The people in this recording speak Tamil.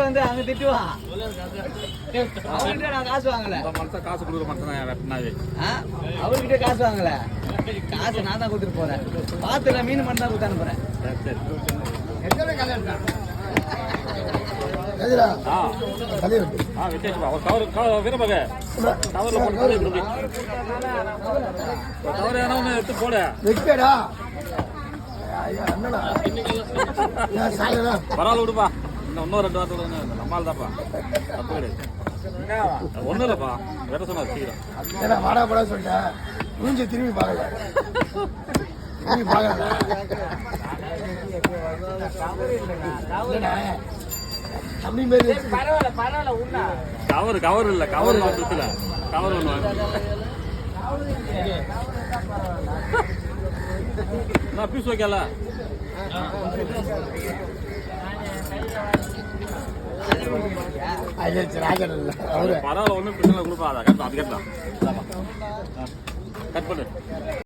வந்து அங்க திட்டுவான். காசு வாங்கல, காசு கொடுக்குற மட்டும் அவர்கிட்ட காசு வாங்கல. காசு நான் தான் கொடுத்துட்டு போறேன். பாத்துல மீன் மட்டும் தான் கொடுத்து அனுப்புறேன். பரவாயில்ல விடுப்பா, இன்னும் 2 வாரத்தோட நம்மால் தான்ப்பா. ஒன்றும் இல்லைப்பா, வேற சொன்னா வச்சுக்கிறேன். வாடா போட சொல்லிட்டேன். மூஞ்சி திரும்பி பார்க்கல, திரும்பி பார்க்கல. தம்பி மாரி கவர் இல்ல, கவர் இல்ல, கவர் ஒண்ணு நான் பீஸ் வைக்கல. பரவாயில்ல, ஒன்றும் பிரச்சனை கொடுப்பா. அதை கட் பண்ணு.